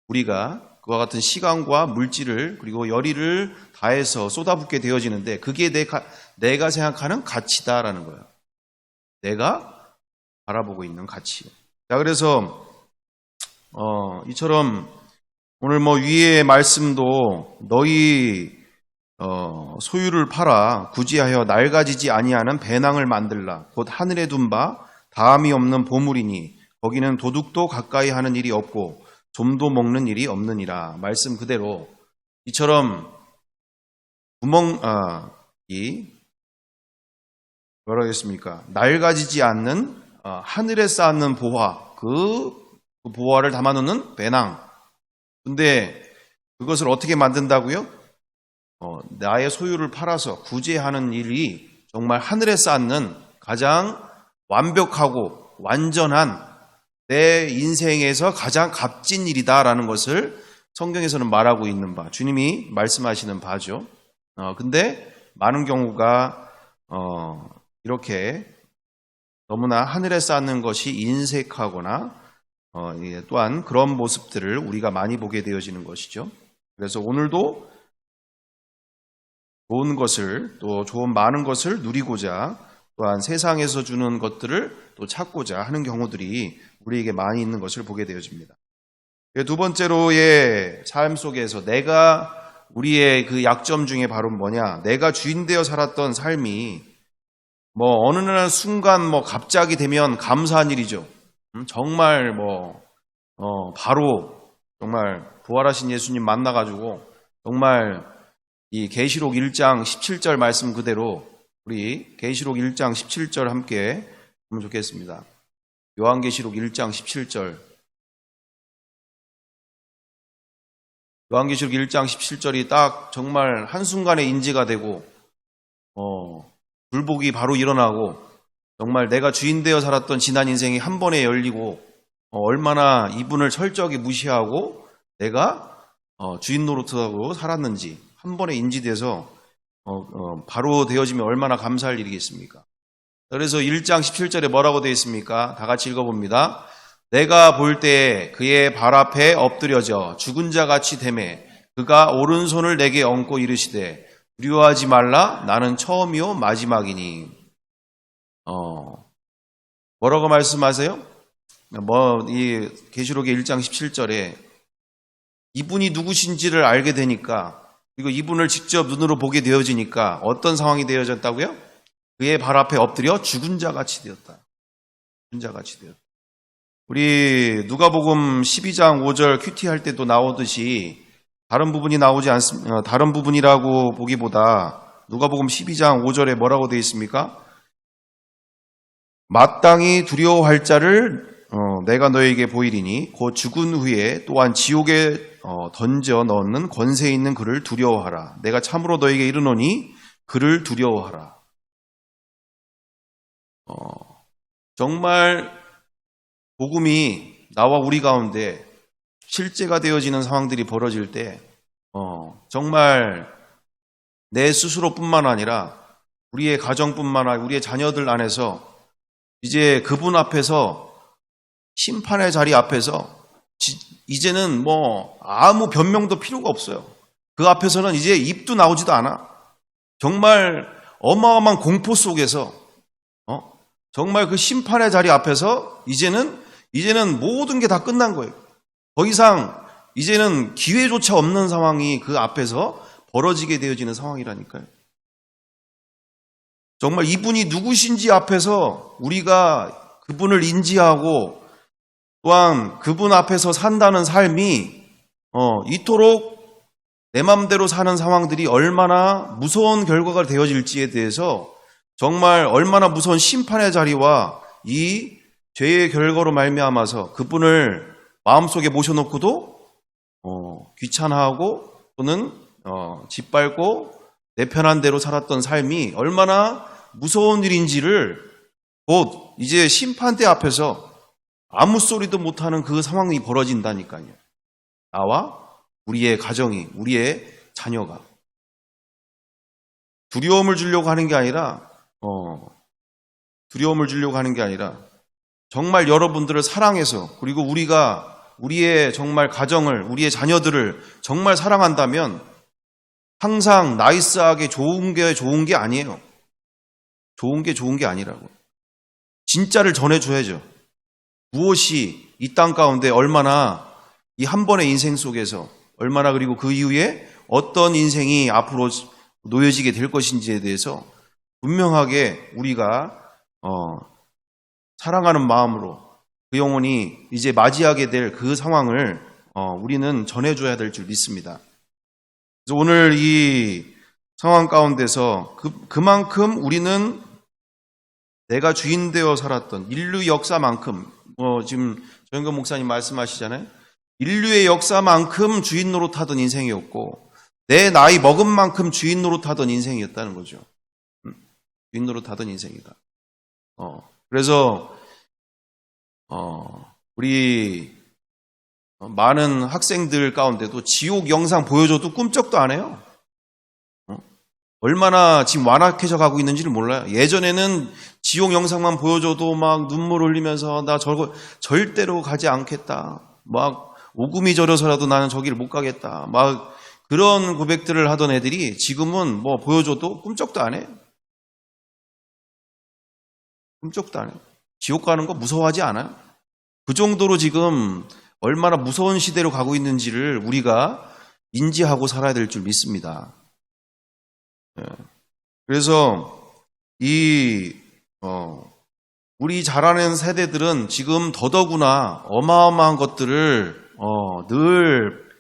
우리가 그와 같은 시간과 물질을 그리고 열의를 다해서 쏟아붓게 되어지는데 그게 내가 생각하는 가치다라는 거예요. 내가 바라보고 있는 가치. 자, 그래서 이처럼 오늘 위의 말씀도 너희 소유를 팔아 구지하여 낡아지지 아니하는 배낭을 만들라. 곧 하늘에 둔 바 다함이 없는 보물이니 거기는 도둑도 가까이 하는 일이 없고 좀도 먹는 일이 없느니라. 말씀 그대로 이처럼 뭐라 하겠습니까? 낡아지지 않는 하늘에 쌓는 보화, 그 보화를 담아놓는 배낭. 근데 그것을 어떻게 만든다고요? 나의 소유를 팔아서 구제하는 일이 정말 하늘에 쌓는 가장 완벽하고 완전한 내 인생에서 가장 값진 일이다라는 것을 성경에서는 말하고 있는 바, 주님이 말씀하시는 바죠. 근데 많은 경우가 이렇게 너무나 하늘에 쌓는 것이 인색하거나 또한 그런 모습들을 우리가 많이 보게 되어지는 것이죠. 그래서 오늘도 좋은 것을 또 좋은 많은 것을 누리고자 또한 세상에서 주는 것들을 또 찾고자 하는 경우들이 우리에게 많이 있는 것을 보게 되어집니다. 두 번째로의 삶 속에서 우리의 그 약점 중에 바로 뭐냐? 내가 주인 되어 살았던 삶이 어느 날 순간 갑자기 되면 감사한 일이죠. 정말 바로 정말 부활하신 예수님 만나가지고 정말 이 계시록 1장 17절 말씀 그대로 우리 계시록 1장 17절 함께 보면 좋겠습니다. 요한계시록 1장 17절. 요한계시록 1장 17절이 딱 정말 한순간에 인지가 되고 불복이 바로 일어나고 정말 내가 주인 되어 살았던 지난 인생이 한 번에 열리고 얼마나 이분을 철저하게 무시하고 내가 주인 노릇하고 살았는지 한 번에 인지돼서 바로 되어지면 얼마나 감사할 일이겠습니까? 그래서 1장 17절에 뭐라고 되어 있습니까? 다 같이 읽어봅니다. 내가 볼 때 그의 발 앞에 엎드려져 죽은 자 같이 되매 그가 오른손을 내게 얹고 이르시되 두려워하지 말라 나는 처음이요 마지막이니. 뭐라고 말씀하세요? 이 계시록의 1장 17절에 이분이 누구신지를 알게 되니까 그리고 이분을 직접 눈으로 보게 되어지니까 어떤 상황이 되어졌다고요? 그의 발 앞에 엎드려 죽은 자 같이 되었다. 죽은 자 같이 되었다. 우리 누가복음 12장 5절 큐티 할 때도 나오듯이 다른 부분이 나오지 않습니다. 다른 부분이라고 보기보다 누가복음 12장 5절에 뭐라고 되어 있습니까? 마땅히 두려워할 자를 내가 너에게 보이리니 곧 죽은 후에 또한 지옥에 던져 넣는 권세 있는 그를 두려워하라. 내가 참으로 너에게 이르노니 그를 두려워하라. 정말 복음이 나와 우리 가운데 실제가 되어지는 상황들이 벌어질 때 정말 내 스스로뿐만 아니라 우리의 가정뿐만 아니라 우리의 자녀들 안에서 이제 그분 앞에서 심판의 자리 앞에서 이제는 아무 변명도 필요가 없어요. 그 앞에서는 이제 입도 나오지도 않아. 정말 어마어마한 공포 속에서 정말 그 심판의 자리 앞에서 이제는 모든 게 다 끝난 거예요. 더 이상 이제는 기회조차 없는 상황이 그 앞에서 벌어지게 되어지는 상황이라니까요. 정말 이분이 누구신지 앞에서 우리가 그분을 인지하고 또한 그분 앞에서 산다는 삶이 이토록 내 맘대로 사는 상황들이 얼마나 무서운 결과가 되어질지에 대해서 정말 얼마나 무서운 심판의 자리와 이 죄의 결과로 말미암아서 그분을 마음속에 모셔놓고도 귀찮아하고 또는 짓밟고 내 편한 대로 살았던 삶이 얼마나 무서운 일인지를 곧 이제 심판대 앞에서 아무 소리도 못하는 그 상황이 벌어진다니까요. 나와 우리의 가정이, 우리의 자녀가 두려움을 주려고 하는 게 아니라 정말 여러분들을 사랑해서 그리고 우리가 우리의 정말 가정을, 우리의 자녀들을 정말 사랑한다면 항상 나이스하게 좋은 게 아니에요. 좋은 게 아니라고. 진짜를 전해줘야죠. 무엇이 이 땅 가운데 얼마나 이 한 번의 인생 속에서 얼마나 그리고 그 이후에 어떤 인생이 앞으로 놓여지게 될 것인지에 대해서 분명하게 우리가 사랑하는 마음으로 그 영혼이 이제 맞이하게 될 그 상황을 우리는 전해줘야 될 줄 믿습니다. 그래서 오늘 이 상황 가운데서 그만큼 우리는 내가 주인 되어 살았던 인류 역사만큼 지금 조영근 목사님 말씀하시잖아요. 인류의 역사만큼 주인 노릇하던 인생이었고 내 나이 먹은 만큼 주인 노릇하던 인생이었다는 거죠. 주인 노릇하던 인생이다. 그래서 우리 많은 학생들 가운데도 지옥 영상 보여줘도 꿈쩍도 안 해요. 얼마나 지금 완악해져 가고 있는지를 몰라요. 예전에는 지옥 영상만 보여줘도 막 눈물 흘리면서 나 저거 절대로 가지 않겠다. 막 오금이 저려서라도 나는 저기를 못 가겠다. 막 그런 고백들을 하던 애들이 지금은 뭐 보여줘도 꿈쩍도 안 해요. 꿈쩍도 안 해요. 지옥 가는 거 무서워하지 않아요. 그 정도로 지금 얼마나 무서운 시대로 가고 있는지를 우리가 인지하고 살아야 될 줄 믿습니다. 그래서 우리 자라는 세대들은 지금 더더구나 어마어마한 것들을 늘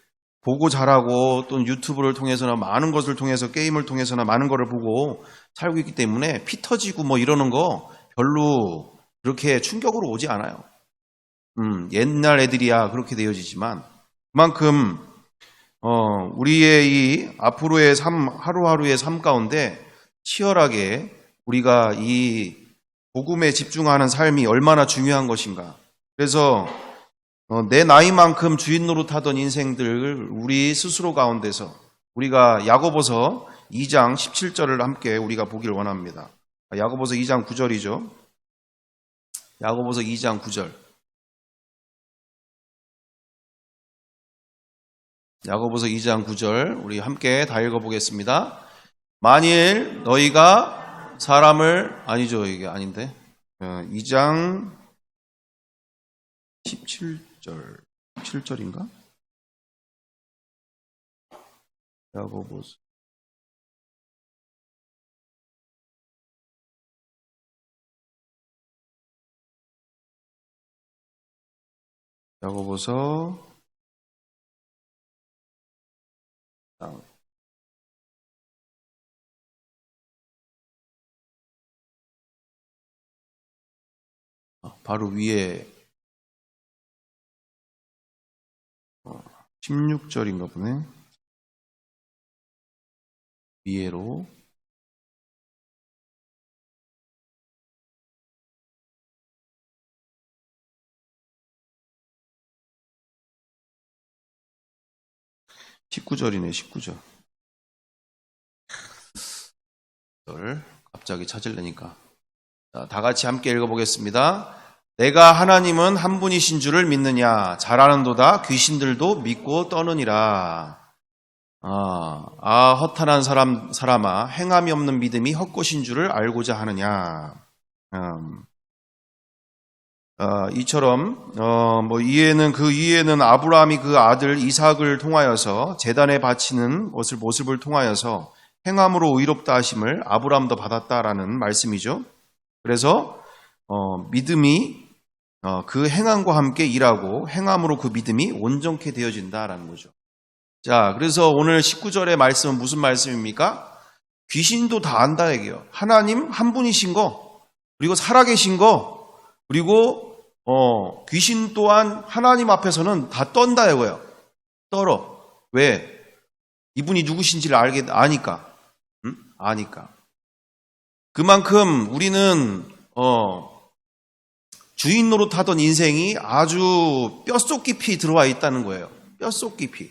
보고 자라고 또는 유튜브를 통해서나 많은 것을 통해서 게임을 통해서나 많은 것을 보고 살고 있기 때문에 피 터지고 뭐 이러는 거 별로 그렇게 충격으로 오지 않아요. 옛날 애들이야 그렇게 되어지지만 그만큼 우리의 이 앞으로의 삶, 하루하루의 삶 가운데 치열하게 우리가 이 복음에 집중하는 삶이 얼마나 중요한 것인가. 그래서 내 나이만큼 주인 노릇하던 인생들 우리 스스로 가운데서 우리가 야고보서 2장 17절을 함께 우리가 보기를 원합니다. 야고보서 2장 9절이죠. 야고보서 2장 9절. 야고보서 2장 9절 우리 함께 다 읽어보겠습니다. 만일 너희가 사람을 아니죠 이게 아닌데 2장 17절인가? 야고보서 바로 위에 16절인가 보네. 위에로 19절이네. 19절. 갑자기 찾으려니까. 자, 다 같이 함께 읽어보겠습니다. 내가 하나님은 한 분이신 줄을 믿느냐? 잘하는도다 귀신들도 믿고 떠느니라. 허탄한 사람아 행함이 없는 믿음이 헛것인 줄을 알고자 하느냐. 이처럼 이에는 그 이에는 아브라함이 그 아들 이삭을 통하여서 제단에 바치는 모습을 통하여서 행함으로 의롭다 하심을 아브라함도 받았다라는 말씀이죠. 그래서 믿음이 그 행함과 함께 일하고 행함으로 그 믿음이 온전케 되어진다라는 거죠. 자, 그래서 오늘 19절의 말씀은 무슨 말씀입니까? 귀신도 다 안다 얘기예요. 하나님 한 분이신 거, 그리고 살아계신 거, 그리고 귀신 또한 하나님 앞에서는 다 떤다 이거예요. 떨어. 왜? 이분이 누구신지를 아니까. 아니까. 그만큼 우리는 주인 노릇하던 인생이 아주 뼛속 깊이 들어와 있다는 거예요. 뼛속 깊이.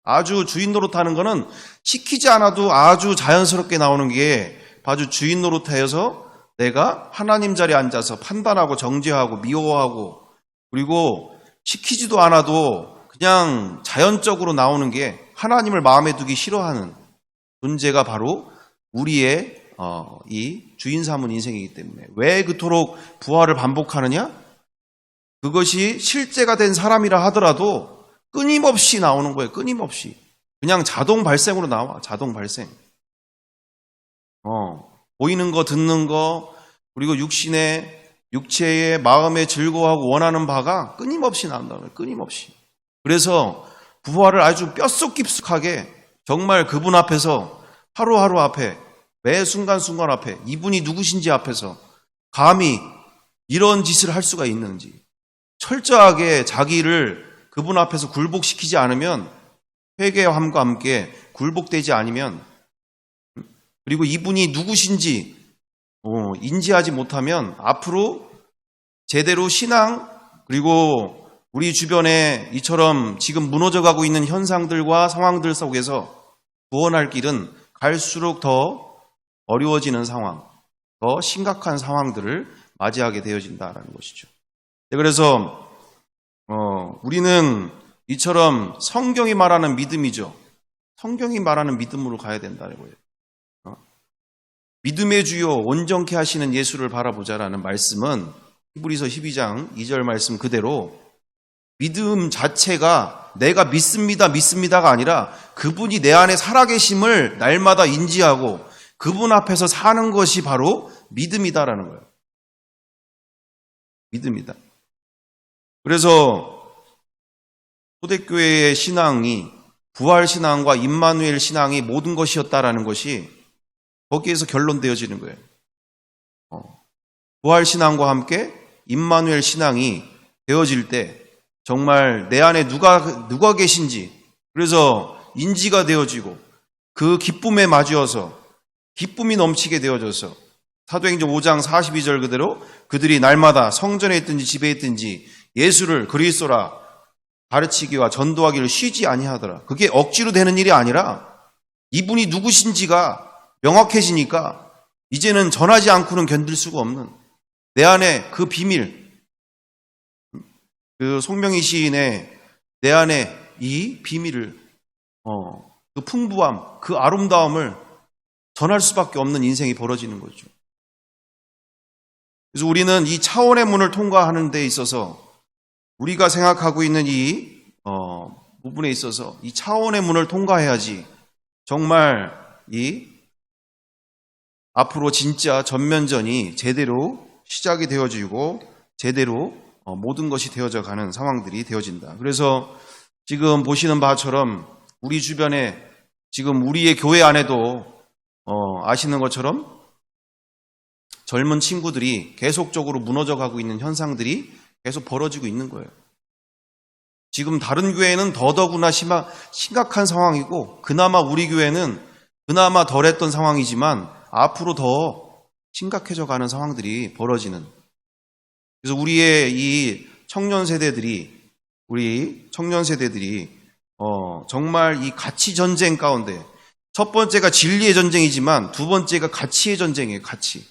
아주 주인 노릇하는 거는 시키지 않아도 아주 자연스럽게 나오는 게 아주 주인 노릇하여서 내가 하나님 자리에 앉아서 판단하고 정죄하고 미워하고 그리고 시키지도 않아도 그냥 자연적으로 나오는 게 하나님을 마음에 두기 싫어하는 존재가 바로 우리의 이 주인 삼은 인생이기 때문에 왜 그토록 부활을 반복하느냐? 그것이 실제가 된 사람이라 하더라도 끊임없이 나오는 거예요. 끊임없이. 그냥 자동 발생으로 나와. 자동 발생. 보이는 거, 듣는 거, 그리고 육체의 마음에 즐거워하고 원하는 바가 끊임없이 나온다는 거예요. 끊임없이. 그래서 부활을 아주 뼛속 깊숙하게 정말 그분 앞에서 하루하루 앞에 매 순간순간 앞에 이분이 누구신지 앞에서 감히 이런 짓을 할 수가 있는지 철저하게 자기를 그분 앞에서 굴복시키지 않으면 회개함과 함께 굴복되지 않으면 그리고 이분이 누구신지 인지하지 못하면 앞으로 제대로 신앙 그리고 우리 주변에 이처럼 지금 무너져가고 있는 현상들과 상황들 속에서 구원할 길은 갈수록 더 어려워지는 상황, 더 심각한 상황들을 맞이하게 되어진다는 것이죠. 그래서 우리는 이처럼 성경이 말하는 믿음이죠. 성경이 말하는 믿음으로 가야 된다는 거예요. 믿음의 주요 온전케 하시는 예수를 바라보자라는 말씀은 히브리서 12장 2절 말씀 그대로 믿음 자체가 내가 믿습니다가 아니라 그분이 내 안에 살아계심을 날마다 인지하고 그분 앞에서 사는 것이 바로 믿음이다라는 거예요. 믿음이다. 그래서 초대교회의 신앙이 부활신앙과 임마누엘 신앙이 모든 것이었다라는 것이 거기에서 결론되어지는 거예요. 부활신앙과 함께 임마누엘 신앙이 되어질 때 정말 내 안에 누가 계신지 그래서 인지가 되어지고 그 기쁨에 맞이어서 기쁨이 넘치게 되어져서 사도행전 5장 42절 그대로 그들이 날마다 성전에 있든지 집에 있든지 예수를 그리스도라 가르치기와 전도하기를 쉬지 아니하더라. 그게 억지로 되는 일이 아니라 이분이 누구신지가 명확해지니까 이제는 전하지 않고는 견딜 수가 없는 내 안에 그 비밀, 그 송명희 시인의 내 안에 이 비밀을, 그 풍부함, 그 아름다움을 전할 수밖에 없는 인생이 벌어지는 거죠. 그래서 우리는 이 차원의 문을 통과하는 데 있어서 우리가 생각하고 있는 이 부분에 있어서 이 차원의 문을 통과해야지 정말 이 앞으로 진짜 전면전이 제대로 시작이 되어지고 제대로 모든 것이 되어져 가는 상황들이 되어진다. 그래서 지금 보시는 바처럼 우리 주변에 지금 우리의 교회 안에도 아시는 것처럼 젊은 친구들이 계속적으로 무너져 가고 있는 현상들이 계속 벌어지고 있는 거예요. 지금 다른 교회는 더더구나 심각한 상황이고 그나마 우리 교회는 그나마 덜했던 상황이지만 앞으로 더 심각해져 가는 상황들이 벌어지는. 그래서 우리의 이 청년 세대들이 정말 이 가치 전쟁 가운데 첫 번째가 진리의 전쟁이지만 두 번째가 가치의 전쟁이에요. 가치.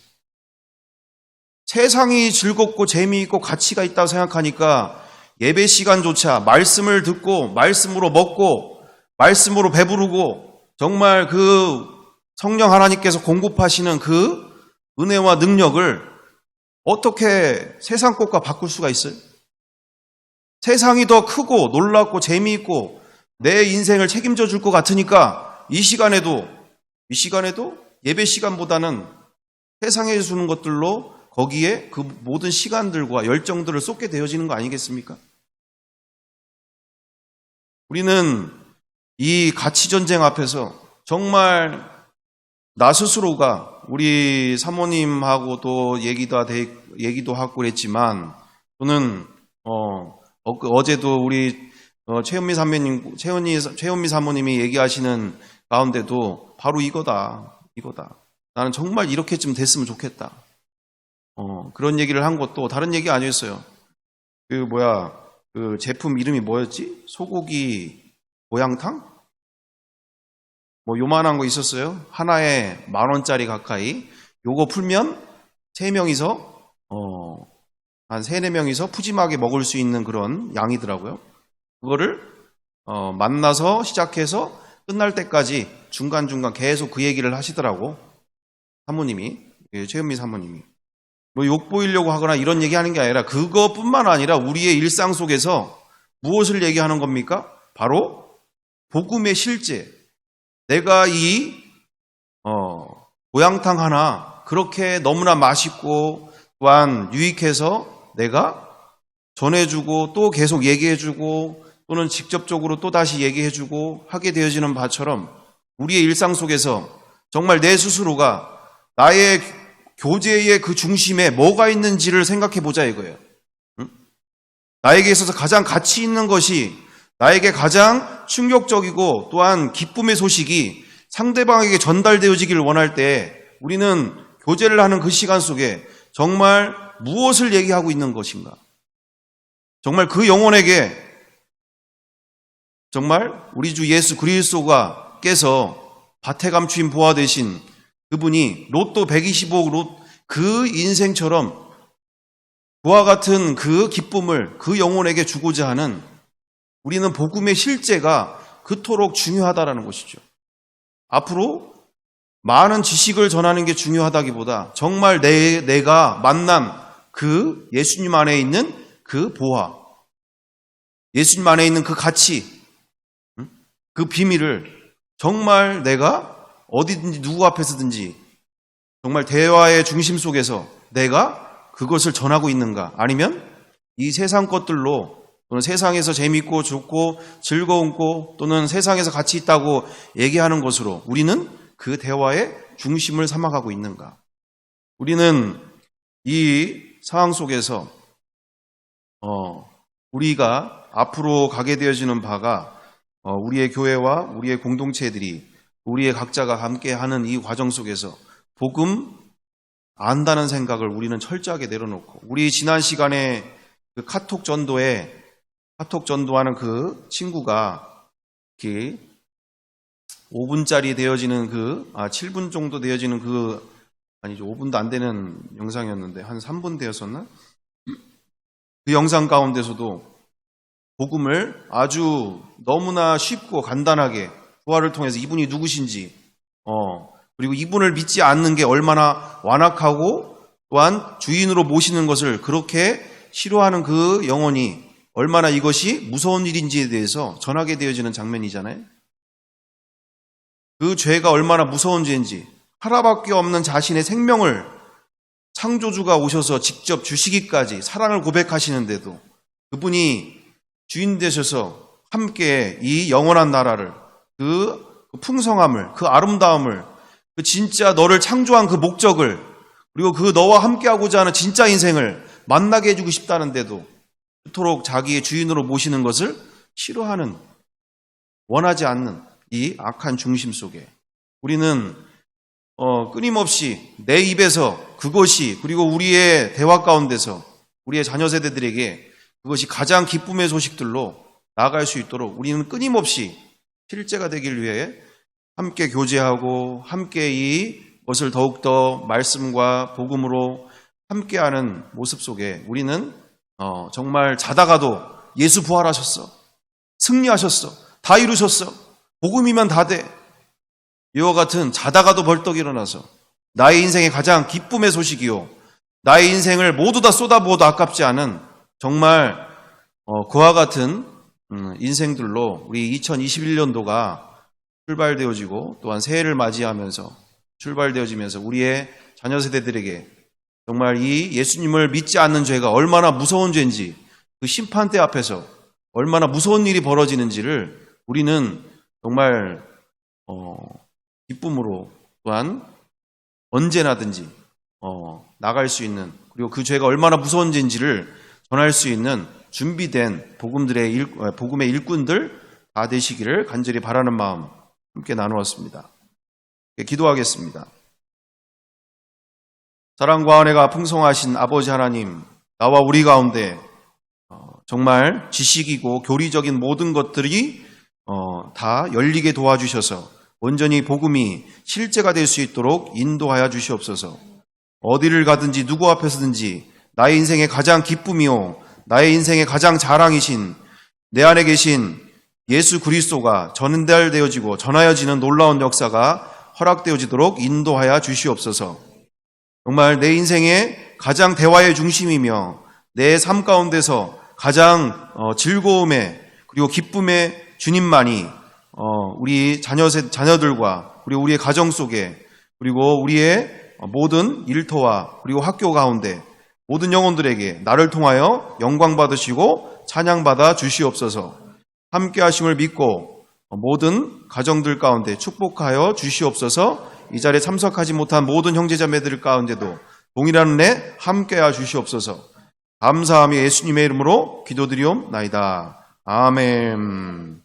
세상이 즐겁고 재미있고 가치가 있다고 생각하니까 예배 시간조차 말씀을 듣고 말씀으로 먹고 말씀으로 배부르고 정말 그 성령 하나님께서 공급하시는 그 은혜와 능력을 어떻게 세상 것과 바꿀 수가 있어요? 세상이 더 크고 놀랍고 재미있고 내 인생을 책임져 줄 것 같으니까 이 시간에도 예배 시간보다는 세상에 주는 것들로 거기에 그 모든 시간들과 열정들을 쏟게 되어지는 거 아니겠습니까? 우리는 이 가치 전쟁 앞에서 정말 나 스스로가 우리 사모님하고도 얘기도 하고 그랬지만 저는 어제도 우리 최현미 사모님이 얘기하시는 가운데도 바로 이거다. 나는 정말 이렇게쯤 됐으면 좋겠다. 그런 얘기를 한 것도 다른 얘기 아니었어요. 그 제품 이름이 뭐였지? 소고기 고양탕? 뭐 요만한 거 있었어요. 하나에 10,000원짜리 가까이. 요거 풀면 3명이서 한 3-4명이서 푸짐하게 먹을 수 있는 그런 양이더라고요. 그거를 만나서 시작해서 끝날 때까지 중간중간 계속 그 얘기를 하시더라고. 사모님이, 최현미 사모님이. 뭐 욕보이려고 하거나 이런 얘기하는 게 아니라 그것뿐만 아니라 우리의 일상 속에서 무엇을 얘기하는 겁니까? 바로 복음의 실제. 내가 이 고양탕 하나 그렇게 너무나 맛있고 또한 유익해서 내가 전해주고 또 계속 얘기해주고 또는 직접적으로 또 다시 얘기해주고 하게 되어지는 바처럼 우리의 일상 속에서 정말 내 스스로가 나의 교제의 그 중심에 뭐가 있는지를 생각해 보자 이거예요. 응? 나에게 있어서 가장 가치 있는 것이 나에게 가장 충격적이고 또한 기쁨의 소식이 상대방에게 전달되어지기를 원할 때 우리는 교제를 하는 그 시간 속에 정말 무엇을 얘기하고 있는 것인가? 정말 그 영혼에게 정말 우리 주 예수 그리스도께서 밭에 감추인 보화 되신 그분이 로또 125억 그 인생처럼 그와 같은 그 기쁨을 그 영혼에게 주고자 하는 우리는 복음의 실제가 그토록 중요하다라는 것이죠. 앞으로 많은 지식을 전하는 게 중요하다기보다 정말 내가 만난 그 예수님 안에 있는 그 보화, 예수님 안에 있는 그 가치, 그 비밀을 정말 내가 어디든지 누구 앞에서든지 정말 대화의 중심 속에서 내가 그것을 전하고 있는가? 아니면 이 세상 것들로 또는 세상에서 재밌고 좋고 즐거운고 또는 세상에서 가치 있다고 얘기하는 것으로 우리는 그 대화의 중심을 삼아가고 있는가? 우리는 이 상황 속에서 우리가 앞으로 가게 되어지는 바가 우리의 교회와 우리의 공동체들이 우리의 각자가 함께하는 이 과정 속에서 복음 안다는 생각을 우리는 철저하게 내려놓고 우리 지난 시간에 그 카톡 전도하는 그 친구가 이렇게 5분짜리 되어지는 7분 정도 되어지는 아니죠. 5분도 안 되는 영상이었는데 한 3분 되었었나? 그 영상 가운데서도 복음을 아주 너무나 쉽고 간단하게 부활을 통해서 이분이 누구신지 그리고 이분을 믿지 않는 게 얼마나 완악하고 또한 주인으로 모시는 것을 그렇게 싫어하는 그 영혼이 얼마나 이것이 무서운 일인지에 대해서 전하게 되어지는 장면이잖아요. 그 죄가 얼마나 무서운 죄인지 하나밖에 없는 자신의 생명을 창조주가 오셔서 직접 주시기까지 사랑을 고백하시는데도 그분이 주인 되셔서 함께 이 영원한 나라를 그 풍성함을 그 아름다움을 그 진짜 너를 창조한 그 목적을 그리고 그 너와 함께하고자 하는 진짜 인생을 만나게 해주고 싶다는데도 그토록 자기의 주인으로 모시는 것을 싫어하는 원하지 않는 이 악한 중심 속에 우리는 끊임없이 내 입에서 그것이 그리고 우리의 대화 가운데서 우리의 자녀 세대들에게 그것이 가장 기쁨의 소식들로 나아갈 수 있도록 우리는 끊임없이 실제가 되길 위해 함께 교제하고 함께 이것을 더욱더 말씀과 복음으로 함께하는 모습 속에 우리는 정말 자다가도 예수 부활하셨어. 승리하셨어. 다 이루셨어. 복음이면 다 돼. 이와 같은 자다가도 벌떡 일어나서 나의 인생의 가장 기쁨의 소식이요. 나의 인생을 모두 다 쏟아부어도 아깝지 않은 정말 그와 같은 인생들로 우리 2021년도가 출발되어지고 또한 새해를 맞이하면서 출발되어지면서 우리의 자녀 세대들에게 정말 이 예수님을 믿지 않는 죄가 얼마나 무서운 죄인지, 그 심판대 앞에서 얼마나 무서운 일이 벌어지는지를 우리는 정말 기쁨으로 또한 언제나든지 나갈 수 있는, 그리고 그 죄가 얼마나 무서운 죄인지를 전할 수 있는 준비된 복음의 일꾼들 다 되시기를 간절히 바라는 마음 함께 나누었습니다. 기도하겠습니다. 사랑과 은혜가 풍성하신 아버지 하나님, 나와 우리 가운데 정말 지식이고 교리적인 모든 것들이 다 열리게 도와주셔서 온전히 복음이 실제가 될 수 있도록 인도하여 주시옵소서. 어디를 가든지 누구 앞에서든지 나의 인생의 가장 기쁨이요 나의 인생의 가장 자랑이신 내 안에 계신 예수 그리스도가 전달되어지고 전하여지는 놀라운 역사가 허락되어지도록 인도하여 주시옵소서. 정말 내 인생의 가장 대화의 중심이며 내 삶 가운데서 가장 즐거움의 그리고 기쁨의 주님만이 우리 자녀들과 그리고 우리의 가정 속에 그리고 우리의 모든 일터와 그리고 학교 가운데 모든 영혼들에게 나를 통하여 영광 받으시고 찬양 받아 주시옵소서. 함께 하심을 믿고 모든 가정들 가운데 축복하여 주시옵소서. 이 자리에 참석하지 못한 모든 형제자매들 가운데도 동일한 은혜 함께 하여 주시옵소서. 감사하며 예수님의 이름으로 기도드리옵나이다. 아멘.